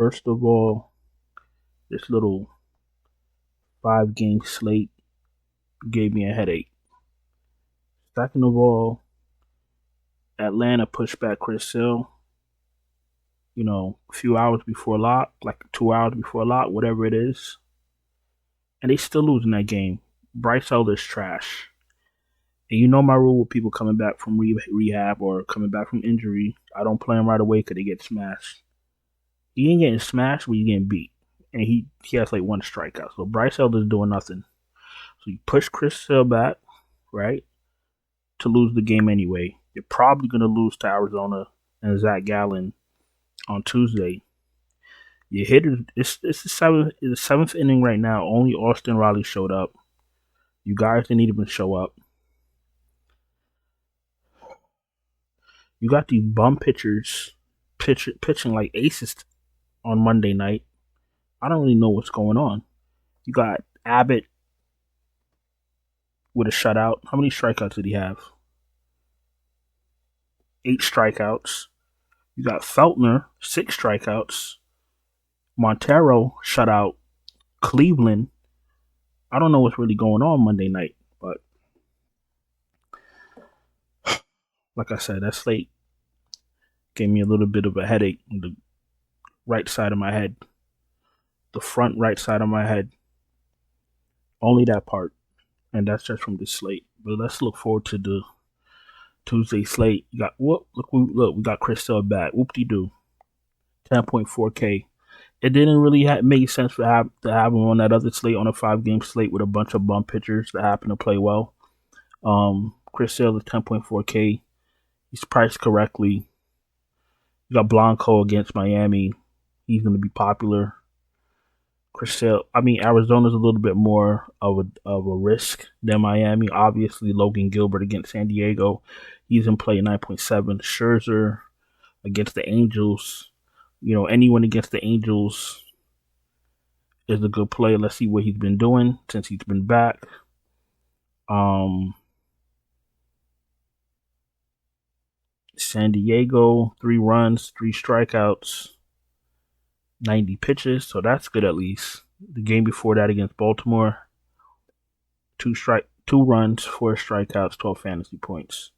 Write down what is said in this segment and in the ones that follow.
First of all, this little 5-game slate gave me a headache. Second of all, Atlanta pushed back Chris Sale, a few hours before lock, like 2 hours before lock, whatever it is. And they still losing that game. Bryce Elder's trash. And you know my rule with people coming back from rehab or coming back from injury. I don't play them right away because they get smashed. He ain't getting smashed, but he's getting beat. And he has like one strikeout. So Bryce Elder's doing nothing. So you push Chris Sale back, right, to lose the game anyway. You're probably going to lose to Arizona and Zach Gallen on Tuesday. Your hitters, it's the seventh inning right now. Only Austin Riley showed up. You guys didn't even show up. You got these bum pitchers pitching like aces on Monday night. I don't really know what's going on. You got Abbott with a shutout. How many strikeouts did he have? 8 strikeouts. You got Feltner, 6 strikeouts. Montero shut out Cleveland. I don't know what's really going on Monday night, but like I said, that slate gave me a little bit of a headache on the right side of my head. The front right side of my head. Only that part. And that's just from this slate. But let's look forward to the Tuesday slate. You got we got Chris Sale back. Whoop-de-doo. 10.4K. It didn't really make sense to have him on that other slate, on a 5-game slate with a bunch of bum pitchers that happen to play well. Chris Sale is 10.4K. He's priced correctly. You got Blanco against Miami. He's going to be popular. Arizona's a little bit more of a risk than Miami. Obviously, Logan Gilbert against San Diego. He's in play 9.7. Scherzer against the Angels. Anyone against the Angels is a good play. Let's see what he's been doing since he's been back. San Diego, 3 runs, 3 strikeouts, 90 pitches, so that's good at least. The game before that against Baltimore, 2 runs, 4 strikeouts, 12 fantasy points.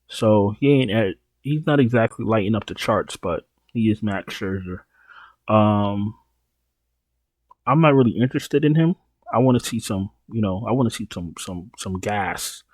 So he's not exactly lighting up the charts, but he is Max Scherzer. I'm not really interested in him. I want to see some gas.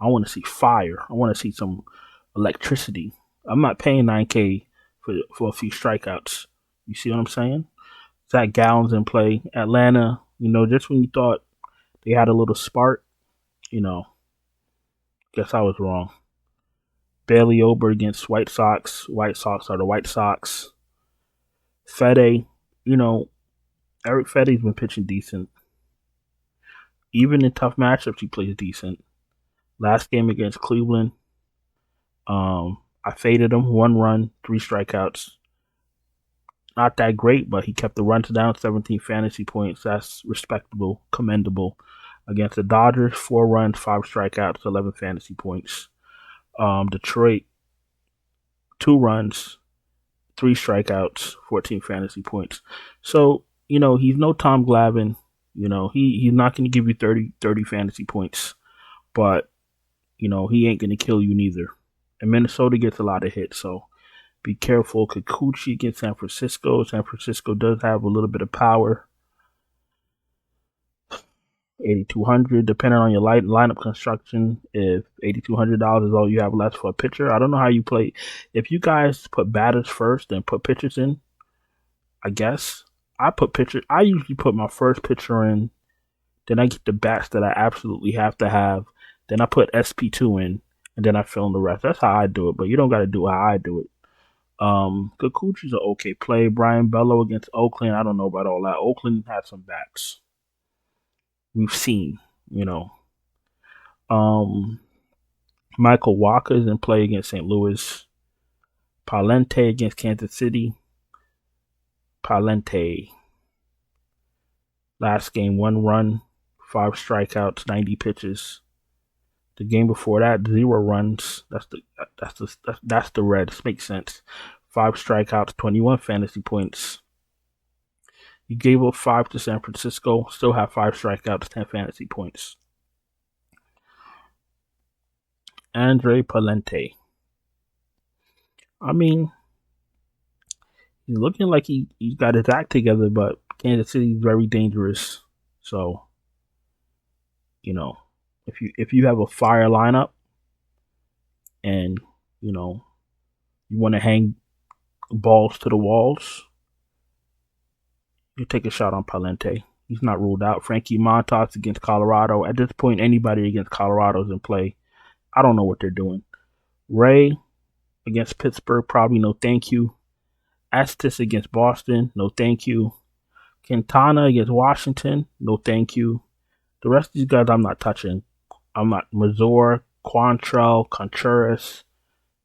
I want to see fire. I want to see some electricity. I'm not paying $9K for a few strikeouts. You see what I'm saying? Zach Gallen's in play. Atlanta, just when you thought they had a little spark, guess I was wrong. Bailey Ober against White Sox. White Sox are the White Sox. Fede, Eric Fede's been pitching decent. Even in tough matchups, he plays decent. Last game against Cleveland, I faded him. 1 run, 3 strikeouts. Not that great, but he kept the runs down, 17 fantasy points. That's respectable, commendable. Against the Dodgers, 4 runs, 5 strikeouts, 11 fantasy points. Detroit, 2 runs, 3 strikeouts, 14 fantasy points. So, he's no Tom Glavine. He's not going to give you 30 fantasy points. But, he ain't going to kill you neither. And Minnesota gets a lot of hits, so be careful. Kikuchi against San Francisco. San Francisco does have a little bit of power. 8,200, depending on your lineup construction. If $8,200 is all you have left for a pitcher, I don't know how you play. If you guys put batters first and put pitchers in, I guess I usually put my first pitcher in, then I get the bats that I absolutely have to have. Then I put SP2 in, and then I fill in the rest. That's how I do it, but you don't got to do how I do it. Kikuchi's an okay play. Brian Bello against Oakland. I don't know about all that. Oakland had some bats. We've seen, Michael Walker is in play against St. Louis. Palente against Kansas City. Palente. Last game, 1 run, 5 strikeouts, 90 pitches. The game before that, 0 runs. That's the Reds. Makes sense. 5 strikeouts, 21 fantasy points. He gave up 5 to San Francisco, still have 5 strikeouts, 10 fantasy points. Andre Palente. I mean, he's looking like he's got his act together, but Kansas City's very dangerous. So, you know, if you have a fire lineup and, you know, you want to hang balls to the walls, you take a shot on Palente. He's not ruled out. Frankie Montas against Colorado. At this point, anybody against Colorado is in play. I don't know what they're doing. Ray against Pittsburgh, probably no thank you. Estes against Boston, no thank you. Quintana against Washington, no thank you. The rest of these guys I'm not touching. I'm not Mazur, Quantrell, Contreras.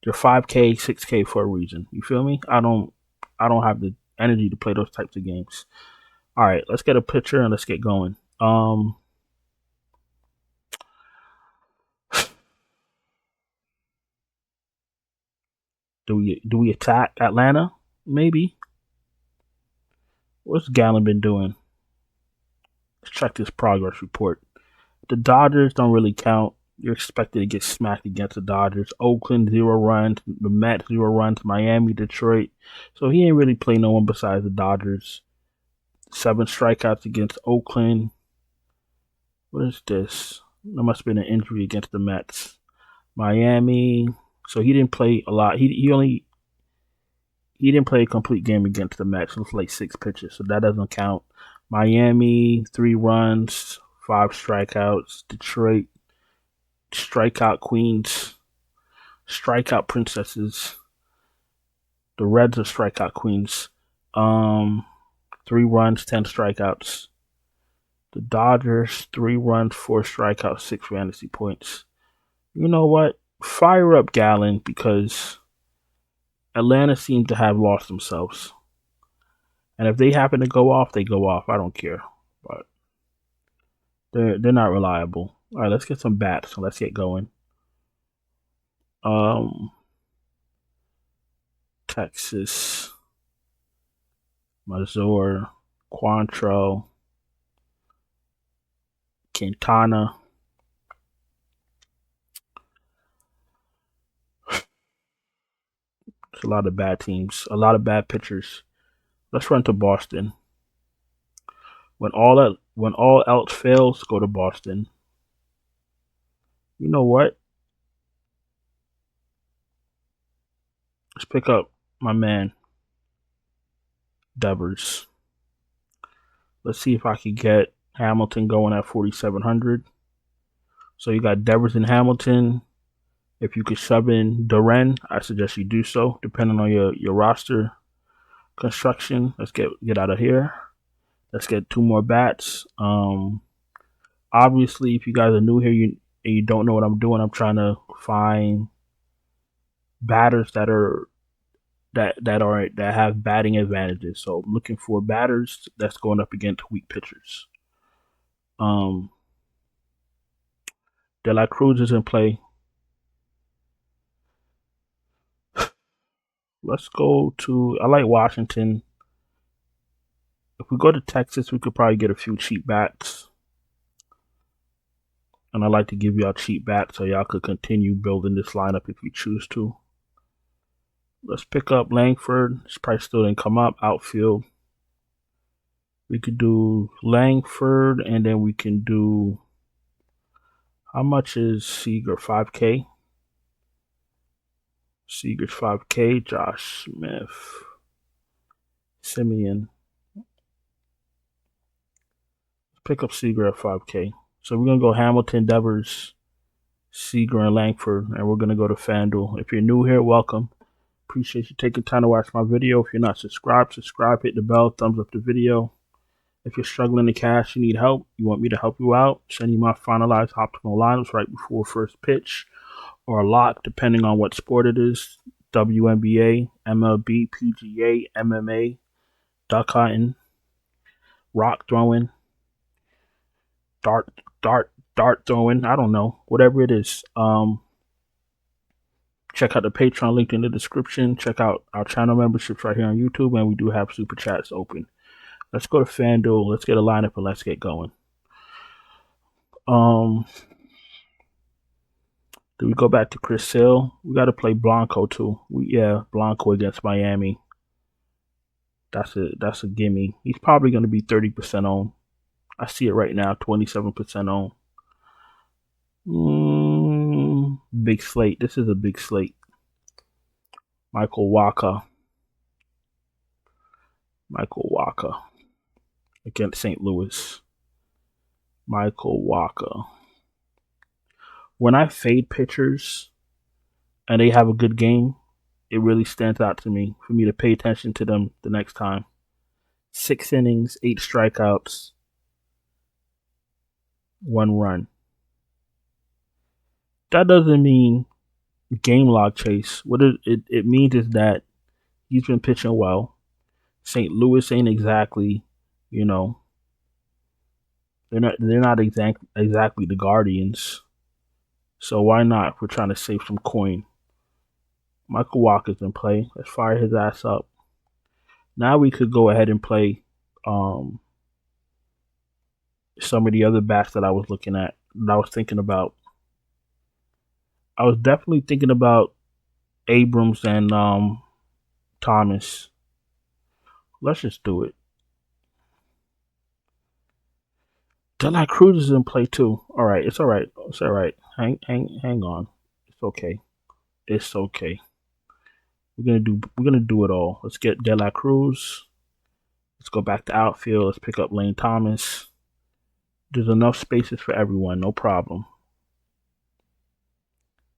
They're 5K, 6K for a reason. You feel me? I don't have the energy to play those types of games. All right, let's get a picture and let's get going. Do we attack Atlanta? Maybe. What's Gallen been doing? Let's check this progress report. The Dodgers don't really count. You're expected to get smacked against the Dodgers. Oakland, 0 runs. The Mets, 0 runs. Miami, Detroit. So he ain't really play no one besides the Dodgers. 7 strikeouts against Oakland. What is this? There must have been an injury against the Mets. Miami. So he didn't play a lot. He didn't play a complete game against the Mets. It was like 6 pitches, so that doesn't count. Miami, 3 runs, 5 strikeouts. Detroit, strikeout queens, strikeout princesses. The Reds are strikeout queens. 3 runs, 10 strikeouts. The Dodgers, 3 runs, 4 strikeouts, 6 fantasy points. You know what? Fire up Gallen, because Atlanta seems to have lost themselves. And if they happen to go off, they go off. I don't care. But they're not reliable. All right, let's get some bats. So let's get going. Texas, Mazur, Quantrill, Quintana. It's a lot of bad teams, a lot of bad pitchers. Let's run to Boston. When all else fails, go to Boston. You know what? Let's pick up my man, Devers. Let's see if I can get Hamilton going at 4,700. So you got Devers and Hamilton. If you could sub in Duran, I suggest you do so, depending on your roster construction. Let's get out of here. Let's get 2 more bats. Obviously, if you guys are new here and you don't know what I'm doing, I'm trying to find batters that have batting advantages. So I'm looking for batters that's going up against weak pitchers. De La Cruz is in play. Let's go to, I like Washington. If we go to Texas, we could probably get a few cheap bats. And I like to give y'all cheap bats so y'all could continue building this lineup if you choose to. Let's pick up Langford. His price still didn't come up. Outfield. We could do Langford, and then we can do, how much is Seager? 5K? Seager's 5K. Josh Smith. Simeon. Pick up Seager at 5K. So we're going to go Hamilton, Devers, Seager, and Langford, and we're going to go to FanDuel. If you're new here, welcome. Appreciate you taking time to watch my video. If you're not subscribed, subscribe, hit the bell, thumbs up the video. If you're struggling to cash, you need help, you want me to help you out, send you my finalized optimal lineups right before first pitch or a lock, depending on what sport it is. WNBA, MLB, PGA, MMA, duck hunting, rock throwing, dart throwing, I don't know, whatever it is. Check out the Patreon link in the description. Check out our channel memberships right here on YouTube, and we do have super chats open. Let's go to FanDuel. Let's get a lineup and let's get going. Do we go back to Chris Sale? We got to play Blanco too. Blanco against Miami. That's a gimme. He's probably going to be 30% owned. I see it right now, 27% owned. Big slate. This is a big slate. Michael Walker against St. Louis. Michael Walker. When I fade pitchers and they have a good game, it really stands out to me for me to pay attention to them the next time. 6 innings, 8 strikeouts, 1 run. That doesn't mean game log chase. What it means is that he's been pitching well. St. Louis ain't exactly, they're not exactly the Guardians. So why not? We're trying to save some coin. Michael Walker's in play. Let's fire his ass up. Now we could go ahead and play some of the other bats that I was looking at, that I was thinking about. I was definitely thinking about Abrams and Thomas. Let's just do it. De La Cruz is in play too. All right, it's all right. It's all right. Hang on. It's okay. It's okay. We're gonna do it all. Let's get De La Cruz. Let's go back to outfield. Let's pick up Lane Thomas. There's enough spaces for everyone. No problem.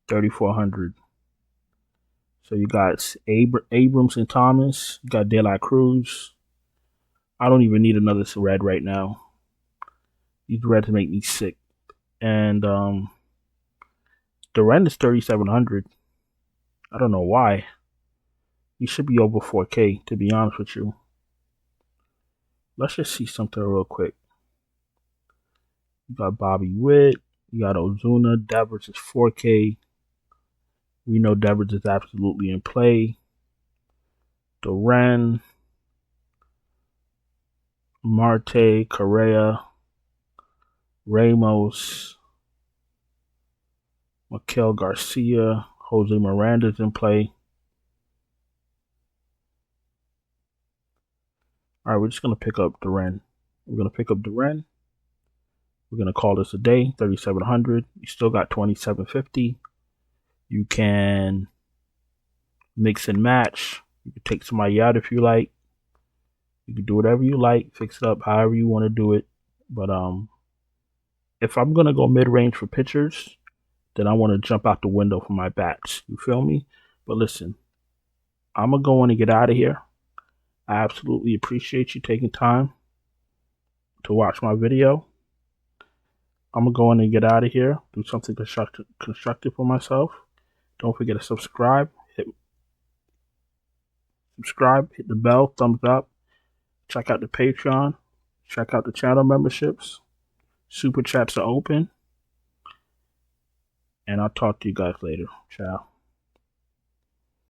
3,400. So you got Abrams and Thomas. You got De La Cruz. I don't even need another red right now. These reds make me sick. And the rent is 3,700. I don't know why. You should be over 4K, to be honest with you. Let's just see something real quick. You got Bobby Witt. You got Ozuna. Devers is 4K. We know Devers is absolutely in play. Duran, Marte, Correa, Ramos, Miguel Garcia, Jose Miranda's in play. All right, we're just going to pick up Duran. We're going to pick up Duran. We're going to call this a day, 3,700. You still got 2,750. You can mix and match. You can take somebody out if you like. You can do whatever you like, fix it up however you want to do it. But if I'm going to go mid-range for pitchers, then I want to jump out the window for my bats. You feel me? But listen, I'm going to go in and get out of here. I absolutely appreciate you taking time to watch my video. I'm going to go in and get out of here, do something constructive for myself. Don't forget to subscribe. Hit the bell, thumbs up. Check out the Patreon. Check out the channel memberships. Super chats are open. And I'll talk to you guys later. Ciao.